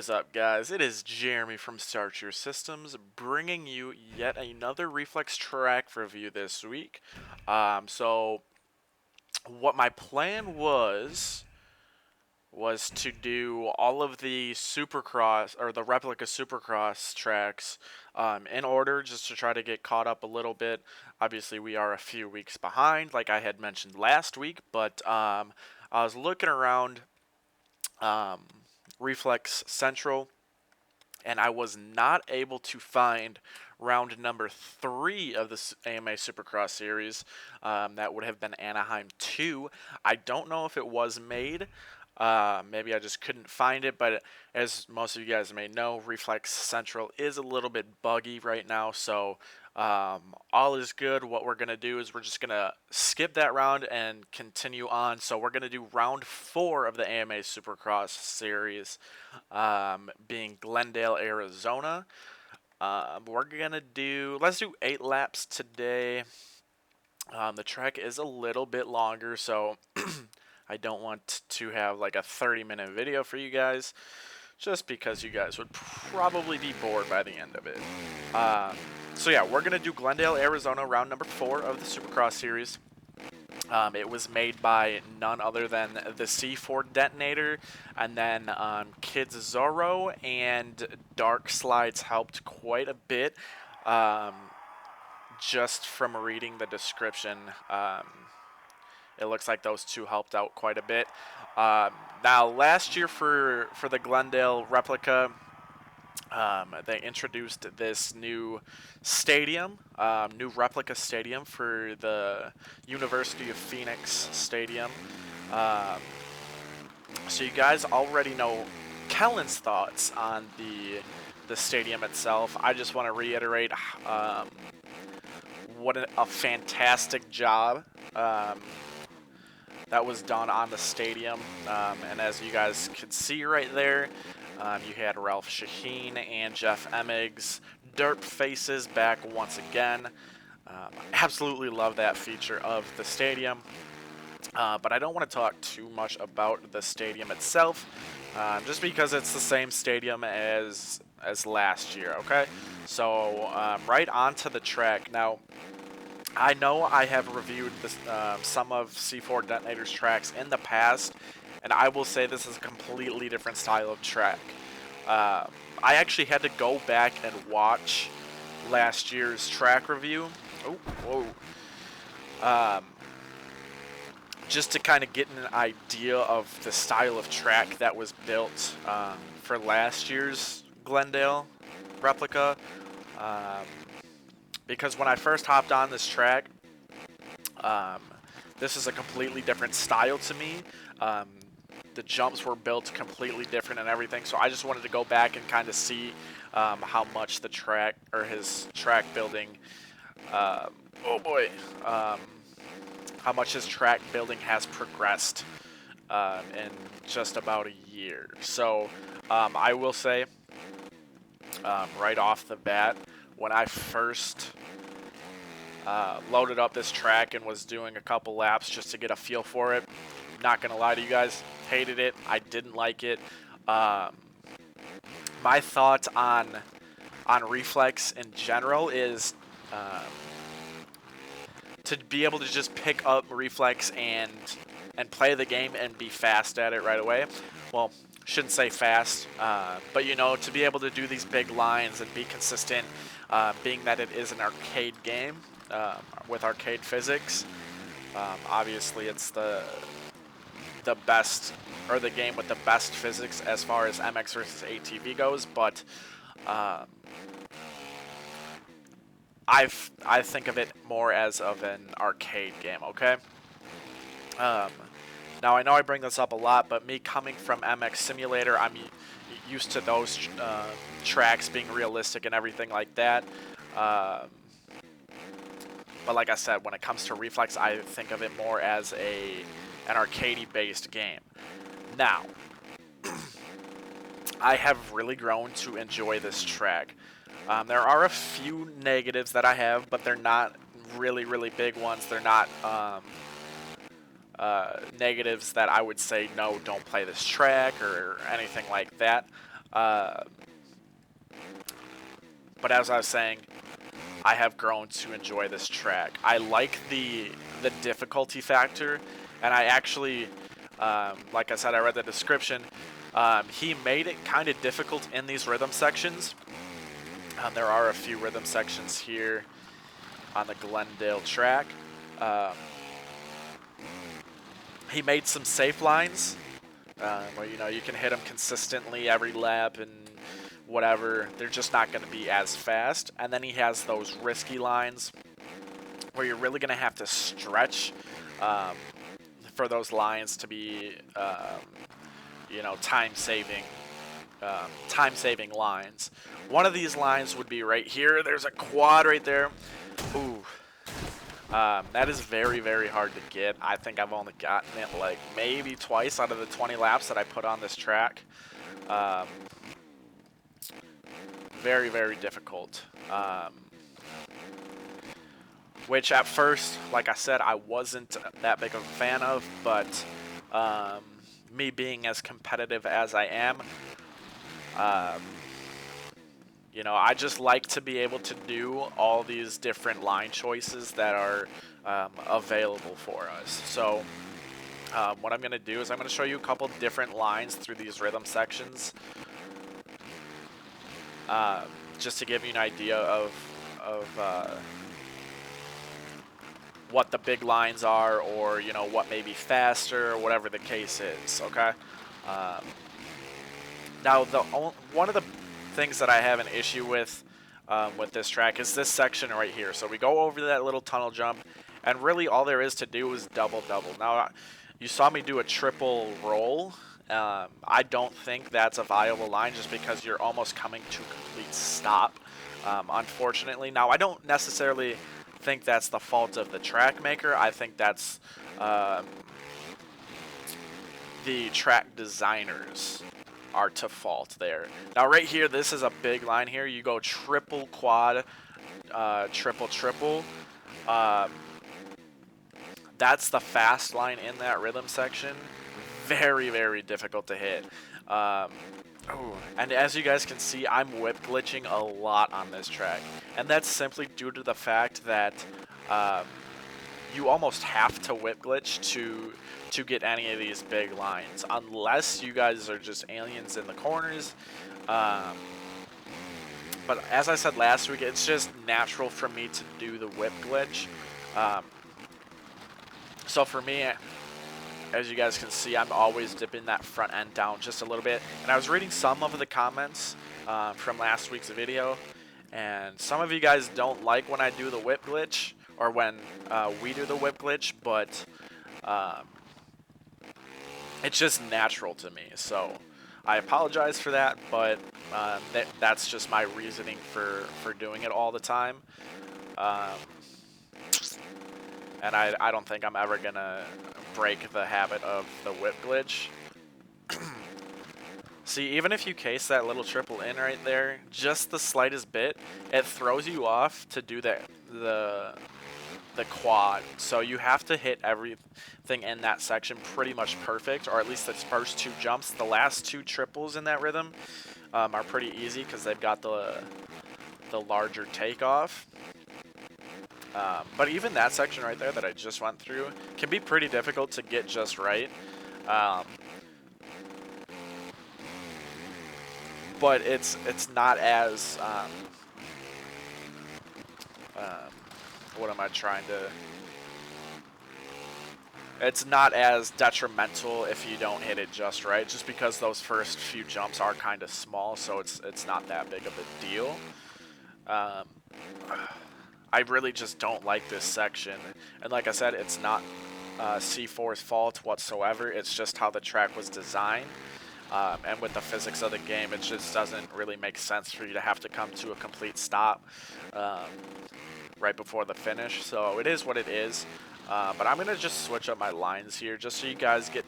is up, guys? It is Jeremy from Start Your Systems, bringing you yet another Reflex track review this week. So what my plan was to do all of the Supercross or the replica Supercross tracks in order, just to try to get caught up a little bit. Obviously, we are a few weeks behind, like I had mentioned last week, but I was looking around um, Reflex Central, and I was not able to find round number 3 of the AMA Supercross series. That would have been Anaheim 2. I don't know if it was made. Maybe I just couldn't find it, but as most of you guys may know, Reflex Central is a little bit buggy right now, so all is good. What we're going to do is we're just going to skip that round and continue on. So we're going to do round 4 of the AMA Supercross series, being Glendale, Arizona. Let's do 8 laps today. The track is a little bit longer, so I don't want to have like a 30-minute video for you guys, just because you guys would probably be bored by the end of it. So yeah, we're going to do Glendale, Arizona, round number 4 of the Supercross series. It was made by none other than the C4 Detonator, and then Kids Zorro and Dark Slides helped quite a bit. Just from reading the description, it looks like those two helped out quite a bit. Now, last year for the Glendale replica, they introduced this new stadium, new replica stadium for the University of Phoenix Stadium. So you guys already know Kellen's thoughts on the stadium itself. I just want to reiterate what a fantastic job that was done on the stadium. And as you guys can see right there, you had Ralph Shaheen and Jeff Emmig's derp faces back once again. Absolutely love that feature of the stadium. But I don't want to talk too much about the stadium itself, just because it's the same stadium as last year, okay? So right onto the track. Now, I know I have reviewed some of C4 Detonator's tracks in the past, and I will say this is a completely different style of track. I actually had to go back and watch last year's track review. Oh, whoa. Just to kind of get an idea of the style of track that was built for last year's Glendale replica. Because when I first hopped on this track, this is a completely different style to me. The jumps were built completely different and everything, so I just wanted to go back and kind of see how much the track, or his track building, how much his track building has progressed in just about a year. So I will say, right off the bat, when I first loaded up this track and was doing a couple laps just to get a feel for it, not gonna lie to you guys, hated it. I didn't like it. My thoughts on Reflex in general is to be able to just pick up Reflex and play the game and be fast at it right away. Well, shouldn't say fast, but you know, to be able to do these big lines and be consistent, being that it is an arcade game with arcade physics. Obviously, it's the best, or the game with the best physics as far as MX versus ATV goes, but I think of it more as of an arcade game, okay? Now, I know I bring this up a lot, but me coming from MX Simulator, I'm used to those tracks being realistic and everything like that. But like I said, when it comes to Reflex, I think of it more as an arcade-based game. Now, I have really grown to enjoy this track. There are a few negatives that I have, but they're not really, really big ones. They're not negatives that I would say, no, don't play this track or anything like that. Uh, but as I was saying, I have grown to enjoy this track. I like the difficulty factor, and I actually, like I said, I read the description. He made it kind of difficult in these rhythm sections. There are a few rhythm sections here on the Glendale track. Um, he made some safe lines where you can hit them consistently every lap and whatever. They're just not going to be as fast. And then he has those risky lines where you're really going to have to stretch for those lines to be, time-saving lines. One of these lines would be right here. There's a quad right there. Ooh. That is very, very hard to get. I think I've only gotten it like maybe twice out of the 20 laps that I put on this track. Very, very difficult. Which at first, like I said, I wasn't that big of a fan of, but me being as competitive as I am, I just like to be able to do all these different line choices that are available for us. So what I'm going to do is I'm going to show you a couple different lines through these rhythm sections, just to give you an idea of what the big lines are, or what may be faster, or whatever the case is. Okay. Now one of the things that I have an issue with this track is this section right here. So we go over that little tunnel jump, and really all there is to do is double. Now you saw me do a triple roll. I don't think that's a viable line, just because you're almost coming to a complete stop, unfortunately. Now I don't necessarily think that's the fault of the track maker. I think that's the track designers are to fault there. Now right here, this is a big line here. You go triple, quad, triple. That's the fast line in that rhythm section. Very, very difficult to hit. And as you guys can see, I'm whip glitching a lot on this track. And that's simply due to the fact that you almost have to whip glitch to get any of these big lines, unless you guys are just aliens in the corners. But as I said last week, it's just natural for me to do the whip glitch. So for me, as you guys can see, I'm always dipping that front end down just a little bit. And I was reading some of the comments from last week's video, and some of you guys don't like when I do the whip glitch, or when we do the whip glitch, but it's just natural to me. So I apologize for that, but that's just my reasoning for doing it all the time. And I don't think I'm ever going to break the habit of the whip glitch. See, even if you case that little triple in right there, just the slightest bit, it throws you off to do the quad. So you have to hit everything in that section pretty much perfect, or at least the first two jumps. The last two triples in that rhythm are pretty easy because they've got the larger takeoff. But even that section right there that I just went through can be pretty difficult to get just right. But it's not as what am I trying to? It's not as detrimental if you don't hit it just right, just because those first few jumps are kind of small, so it's not that big of a deal. I really just don't like this section, and like I said, it's not C4's fault whatsoever. It's just how the track was designed. And with the physics of the game, it just doesn't really make sense for you to have to come to a complete stop right before the finish. So it is what it is. But I'm going to just switch up my lines here just so you guys get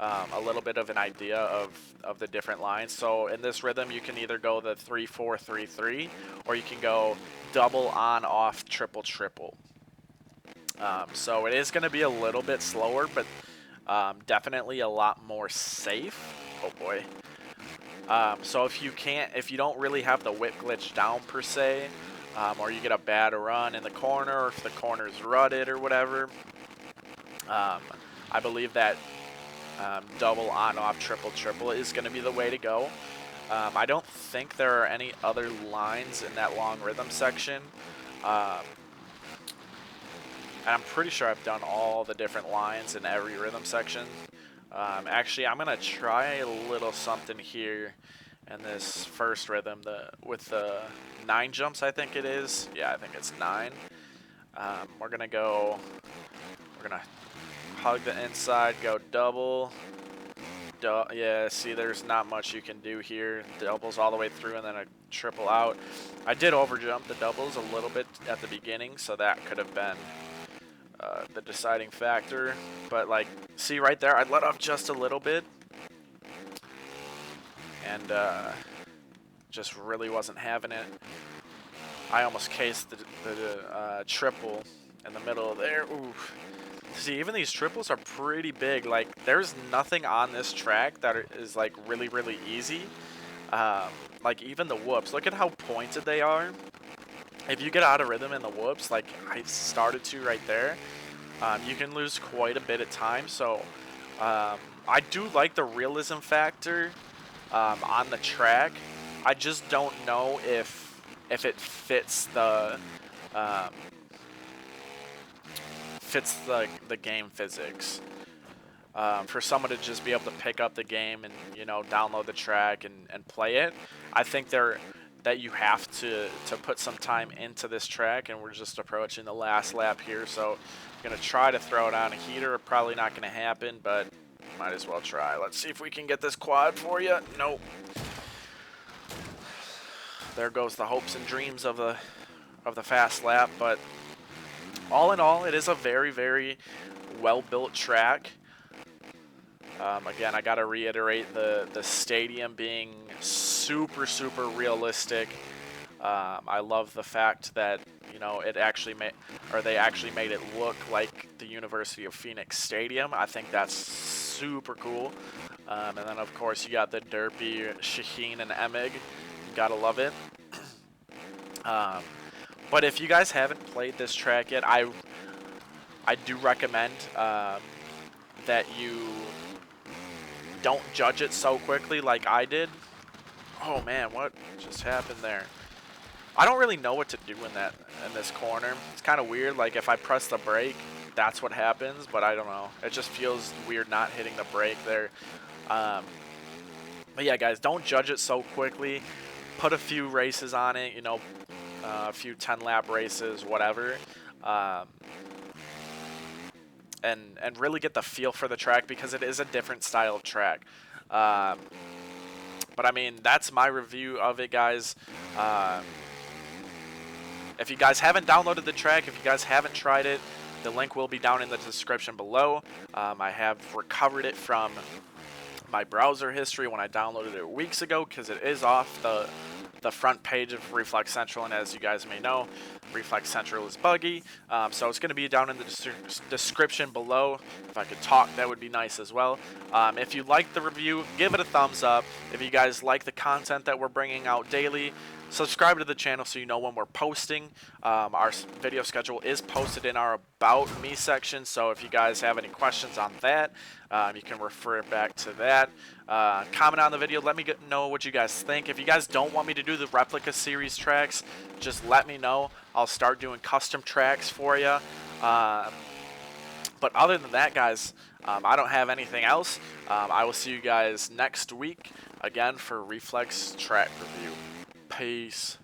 a little bit of an idea of the different lines. So in this rhythm, you can either go the 3-4-3-3, or you can go double on off triple. So it is going to be a little bit slower, but definitely a lot more safe. Oh boy. So if you don't really have the whip glitch down per se, or you get a bad run in the corner, or if the corner's rutted or whatever, I believe that double on-off, triple is going to be the way to go. I don't think there are any other lines in that long rhythm section. And I'm pretty sure I've done all the different lines in every rhythm section. Actually, I'm going to try a little something here in this first rhythm with the 9 jumps, I think it is. Yeah, I think it's 9. We're going to hug the inside, go double. Yeah, see, there's not much you can do here. Doubles all the way through and then a triple out. I did overjump the doubles a little bit at the beginning, so that could have been the deciding factor. But, like, see right there, I let off just a little bit. And just really wasn't having it. I almost cased the triple in the middle of there. Ooh. See, even these triples are pretty big. Like, there's nothing on this track that is, like, really, really easy. Like, even the whoops. Look at how pointed they are. If you get out of rhythm in the whoops, like I started to right there, you can lose quite a bit of time. So, I do like the realism factor on the track. I just don't know if it fits the game physics. For someone to just be able to pick up the game and, you know, download the track and play it, I think that you have to put some time into this track, and we're just approaching the last lap here, so I'm going to try to throw it on a heater. Probably not going to happen, but might as well try. Let's see if we can get this quad for you. Nope. There goes the hopes and dreams of the fast lap, but all in all, it is a very, very well-built track. Again, I got to reiterate the stadium being super, super realistic. I love the fact that, you know, they actually made it look like the University of Phoenix Stadium. I think that's super cool. And then, of course, you got the derpy Shaheen and Emig. Gotta love it. But if you guys haven't played this track yet, I do recommend that you don't judge it so quickly like I did. Oh man, what just happened there? I don't really know what to do in this corner. It's kind of weird. Like, if I press the brake, that's what happens, but I don't know. It just feels weird not hitting the brake there. But yeah, guys, don't judge it so quickly. Put a few races on it, you know, a few 10-lap races, whatever. And really get the feel for the track, because it is a different style of track. But I mean, that's my review of it, guys. If you guys haven't downloaded the track, if you guys haven't tried it, the link will be down in the description below. I have recovered it from my browser history when I downloaded it weeks ago, because it is off the front page of Reflex Central, and as you guys may know, Reflex Central is buggy, so it's going to be down in the description below. If I could talk, that would be nice as well. If you like the review, give it a thumbs up. If you guys like the content that we're bringing out daily, subscribe to the channel so you know when we're posting. Our video schedule is posted in our About Me section, so if you guys have any questions on that, you can refer back to that. Comment on the video. Let me know what you guys think. If you guys don't want me to do the replica series tracks, just let me know. I'll start doing custom tracks for you. But other than that, guys, I don't have anything else. I will see you guys next week again for Reflex track review. Peace.